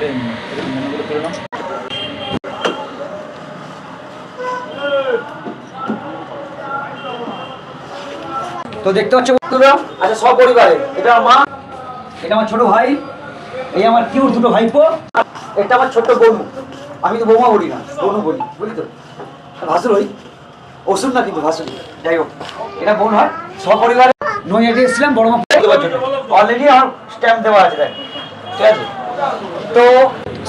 মেনুগুলো করে নাও। তো দেখতে পাচ্ছ বন্ধুরা, আচ্ছা সপরিবারে, এটা আমার মা, এটা আমার ছোট ভাই, এই আমার কিউট দুটো ভাইপো, এটা আমার ছোট্ট বোন। আমি তো বৌমা বলি না, বোনও বলি, বুঝলি তো, ভাসুর হই, ওষুধ না কিন্তু ভাসুর। যাই হোক, এটা বোন হয়। সপরিবারে নৈহাটি এসেছিলাম বড় মা দেওয়ার জন্য, অলরেডি আমার স্ট্যাম্প দেওয়া আছে, দেখ ঠিক আছে। তো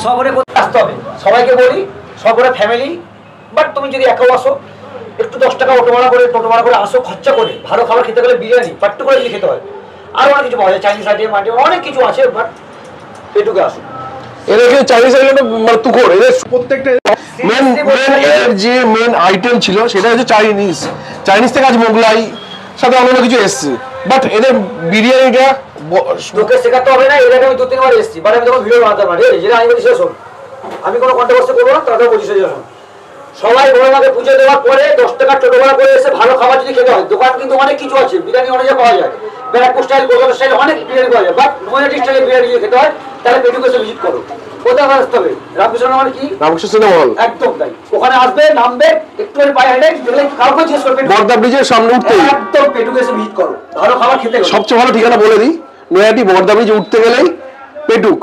শহরে কোথায় আসতে হবে সবাইকে বলি, শহরে ফ্যামিলি, বাট তুমি যদি একাও আসো, একটু 10 টাকা টোটো ভাড়া করে আসো, খরচা করে ভালো খাবার খেতে গেলে বিরিয়ানি পাট্টু করে যদি খেতে হয়, আর অনেক কিছু পাওয়া যায়, চাইনিজ আইটেম অনেক কিছু আছে, বাট পেটুকে আসো। এদের কিন্তু চাইনিজ আইটেম মানে তুখোর, এদের প্রত্যেকটা মেন এর যে মেন আইটেম ছিল সেটা হচ্ছে চাইনিজ। চাইনিজ থেকে আজ মোগলাই সাথে অন্য কিছু এসছে, বাট এদের বিরিয়ানিটা তোকে শেখাতে হবে না, এর আগে আমি 2-3 বার এসেছি, বাট আমি তখন ভিডিও বানাতাম না, ঠিক আছে, যেটা আমি বলি সেটা শোন, আমি কোনো কন্ট্রোভার্সি করবো না, তাদের বলছি সেটা শোন। সবাই বড় মাকে পুজো দেওয়ার পরে 10 টাকা টোটো ভাড়া করে এসে ভালো খাবার যদি খেতে হয়, দোকান কিন্তু অনেক কিছু আছে, বিরিয়ানি অনেক পাওয়া যায়, ব্যারাকপুর স্টাইল, কলকাতা স্টাইল অনেক বিরিয়ানি পাওয়া যায়, বাট নৈহাটি স্টাইলে বিরিয়ানি যদি খেতে হয় তাহলে পেটুকে এসে ভিজিট করো। কোথায় আসতে হবে? রামকৃষ্ণ মানে কি? রামকৃষ্ণ সিনেমা হল, একদম তাই। ওখানে আসবে, নামবে, একটু পায়ে হেঁটে গেলে কাউকে জিজ্ঞেস করবে, বর্দা ব্রিজের সামনে উঠতে একদম পেটুকে এসে ভিজিট করো, ভালো খাবার খেতে গেলে। সবচেয়ে ভালো ঠিকানা বলে দিই, নৈহাটি বর্দা ব্রিজে উঠতে গেলেই পেটুক।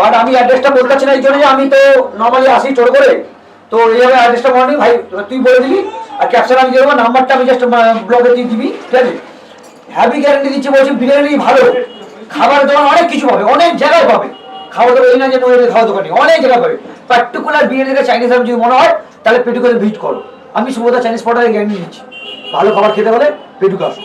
বাট আমি অ্যাড্রেসটা বলতে পারছি না, এই জন্য যে আমি তো নর্মালি আসি টোটো করে, তো এইভাবে অ্যাড্রেসটা মনে নেই ভাই, তুই বলে দিবি, আর ক্যাপশন আমি দিয়ে দেবো, নাম্বারটা আমি জাস্ট ব্লগে দিয়ে দিবি, ঠিক আছে। হ্যাভি গ্যারান্টি দিচ্ছি, বলছি বিরিয়ানি ভালো, খাবার দোকান অনেক কিছু পাবে, অনেক জায়গায় পাবে খাবার দোকান, এই না যে নৈহাটি খাওয়া দোকানে অনেক জায়গায় পাবে। পার্টিকুলার বিরিয়ানি থেকে চাইনিজ যদি মনে হয় তাহলে পেটুকে ভিজিট করো। আমি সুবোধা চাইনিজ পটারে গ্যারান্টি দিচ্ছি, ভালো খাবার খেতে হলে পেটুকে আসো।